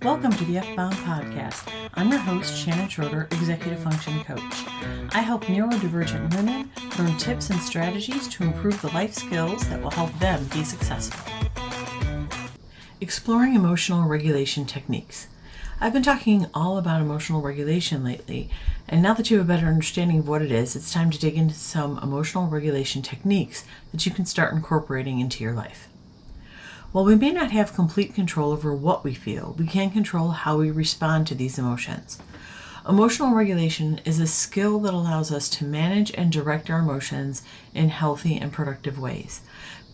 Welcome to the F-Bound Podcast. I'm your host, Shannon Schroeder, Executive Function Coach. I help neurodivergent women learn tips and strategies to improve the life skills that will help them be successful. Exploring emotional regulation techniques. I've been talking all about emotional regulation lately, and now that you have a better understanding of what it is, it's time to dig into some emotional regulation techniques that you can start incorporating into your life. While we may not have complete control over what we feel, we can control how we respond to these emotions. Emotional regulation is a skill that allows us to manage and direct our emotions in healthy and productive ways.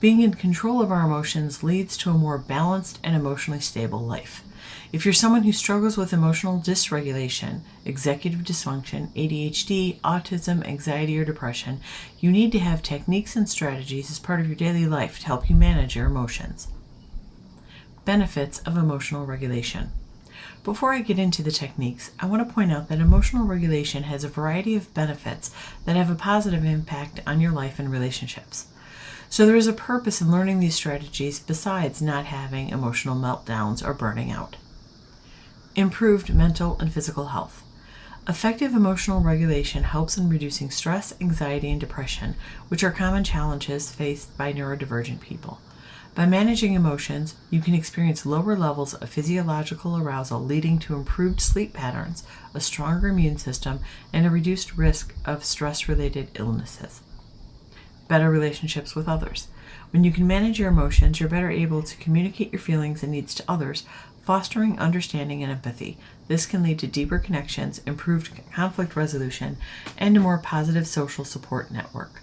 Being in control of our emotions leads to a more balanced and emotionally stable life. If you're someone who struggles with emotional dysregulation, executive dysfunction, ADHD, autism, anxiety, or depression, you need to have techniques and strategies as part of your daily life to help you manage your emotions. Benefits of emotional regulation. Before I get into the techniques, I want to point out that emotional regulation has a variety of benefits that have a positive impact on your life and relationships. So there is a purpose in learning these strategies besides not having emotional meltdowns or burning out. Improved mental and physical health. Effective emotional regulation helps in reducing stress, anxiety, and depression, which are common challenges faced by neurodivergent people. By managing emotions, you can experience lower levels of physiological arousal, leading to improved sleep patterns, a stronger immune system, and a reduced risk of stress-related illnesses. Better relationships with others. When you can manage your emotions, you're better able to communicate your feelings and needs to others, fostering understanding and empathy. This can lead to deeper connections, improved conflict resolution, and a more positive social support network.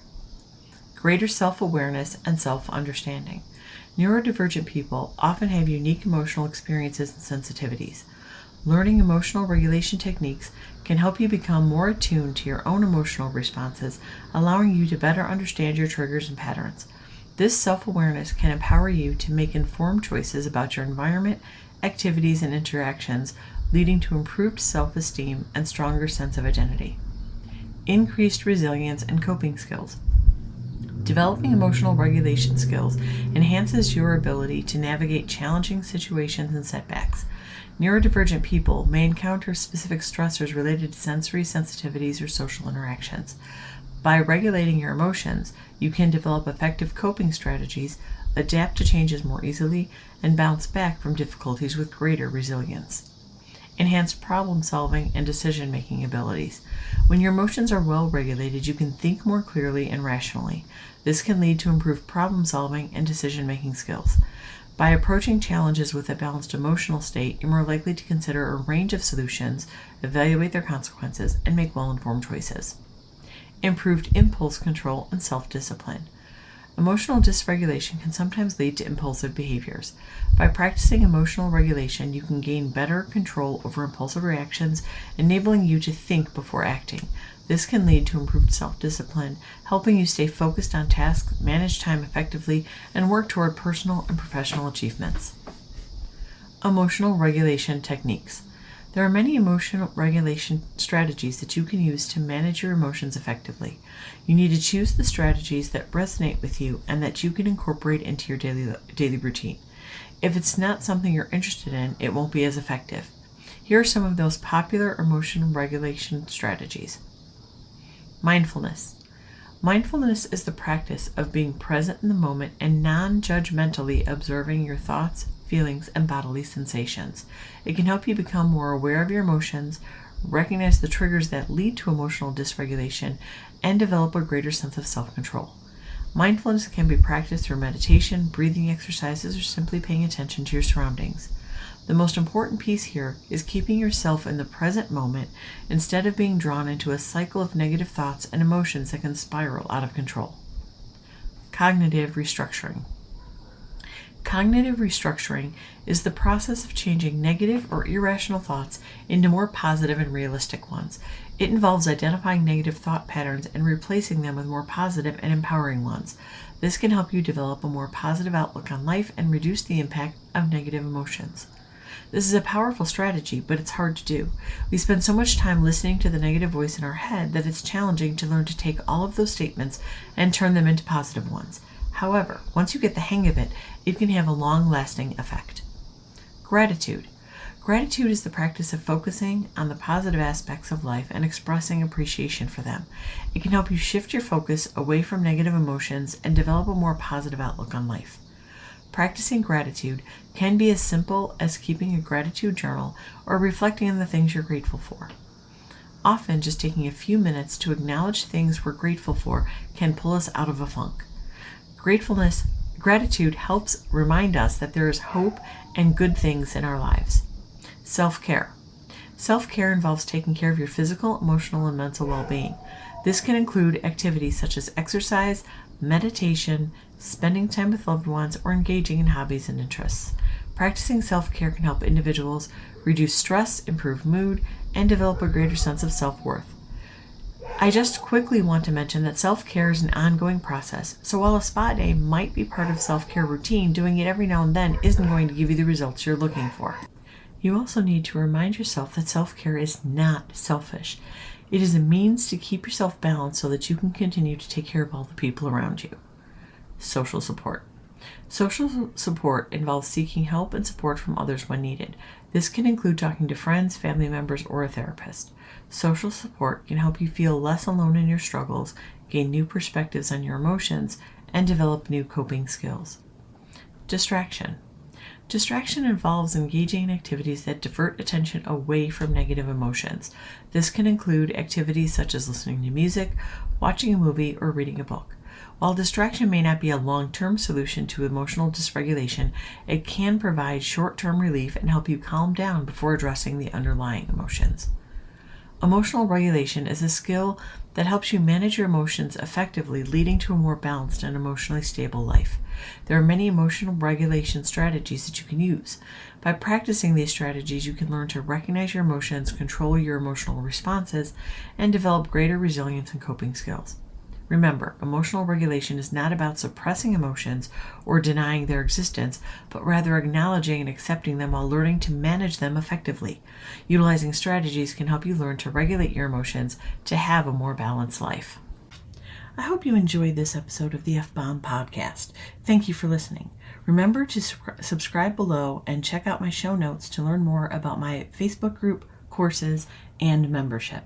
Greater self-awareness and self-understanding. Neurodivergent people often have unique emotional experiences and sensitivities. Learning emotional regulation techniques can help you become more attuned to your own emotional responses, allowing you to better understand your triggers and patterns. This self-awareness can empower you to make informed choices about your environment, activities, and interactions, leading to improved self-esteem and stronger sense of identity. Increased resilience and coping skills. Developing emotional regulation skills enhances your ability to navigate challenging situations and setbacks. Neurodivergent people may encounter specific stressors related to sensory sensitivities or social interactions. By regulating your emotions, you can develop effective coping strategies, adapt to changes more easily, and bounce back from difficulties with greater resilience. Enhanced problem-solving and decision-making abilities. When your emotions are well regulated, you can think more clearly and rationally. This can lead to improved problem-solving and decision-making skills. By approaching challenges with a balanced emotional state, you're more likely to consider a range of solutions, evaluate their consequences, and make well-informed choices. Improved impulse control and self-discipline. Emotional dysregulation can sometimes lead to impulsive behaviors. By practicing emotional regulation, you can gain better control over impulsive reactions, enabling you to think before acting. This can lead to improved self-discipline, helping you stay focused on tasks, manage time effectively, and work toward personal and professional achievements. Emotional regulation techniques. There are many emotional regulation strategies that you can use to manage your emotions effectively. You need to choose the strategies that resonate with you and that you can incorporate into your daily routine. If it's not something you're interested in, it won't be as effective. Here are some of those popular emotional regulation strategies. Mindfulness. Mindfulness is the practice of being present in the moment and non-judgmentally observing your thoughts, feelings, and bodily sensations. It can help you become more aware of your emotions, recognize the triggers that lead to emotional dysregulation, and develop a greater sense of self-control. Mindfulness can be practiced through meditation, breathing exercises, or simply paying attention to your surroundings. The most important piece here is keeping yourself in the present moment instead of being drawn into a cycle of negative thoughts and emotions that can spiral out of control. Cognitive restructuring. Cognitive restructuring is the process of changing negative or irrational thoughts into more positive and realistic ones. It involves identifying negative thought patterns and replacing them with more positive and empowering ones. This can help you develop a more positive outlook on life and reduce the impact of negative emotions. This is a powerful strategy, but it's hard to do. We spend so much time listening to the negative voice in our head that it's challenging to learn to take all of those statements and turn them into positive ones. However, once you get the hang of it, it can have a long-lasting effect. Gratitude. Gratitude is the practice of focusing on the positive aspects of life and expressing appreciation for them. It can help you shift your focus away from negative emotions and develop a more positive outlook on life. Practicing gratitude can be as simple as keeping a gratitude journal or reflecting on the things you're grateful for. Often, just taking a few minutes to acknowledge things we're grateful for can pull us out of a funk. Gratitude helps remind us that there is hope and good things in our lives. Self-care. Self-care involves taking care of your physical, emotional, and mental well-being. This can include activities such as exercise, meditation, spending time with loved ones, or engaging in hobbies and interests. Practicing self-care can help individuals reduce stress, improve mood, and develop a greater sense of self-worth. I just quickly want to mention that self-care is an ongoing process, so while a spa day might be part of self-care routine, doing it every now and then isn't going to give you the results you're looking for. You also need to remind yourself that self-care is not selfish. It is a means to keep yourself balanced so that you can continue to take care of all the people around you. Social support. Social support involves seeking help and support from others when needed. This can include talking to friends, family members, or a therapist. Social support can help you feel less alone in your struggles, gain new perspectives on your emotions, and develop new coping skills. Distraction. Distraction involves engaging in activities that divert attention away from negative emotions. This can include activities such as listening to music, watching a movie, or reading a book. While distraction may not be a long-term solution to emotional dysregulation, it can provide short-term relief and help you calm down before addressing the underlying emotions. Emotional regulation is a skill that helps you manage your emotions effectively, leading to a more balanced and emotionally stable life. There are many emotional regulation strategies that you can use. By practicing these strategies, you can learn to recognize your emotions, control your emotional responses, and develop greater resilience and coping skills. Remember, emotional regulation is not about suppressing emotions or denying their existence, but rather acknowledging and accepting them while learning to manage them effectively. Utilizing strategies can help you learn to regulate your emotions to have a more balanced life. I hope you enjoyed this episode of the F-Bomb Podcast. Thank you for listening. Remember to subscribe below and check out my show notes to learn more about my Facebook group, courses, and membership.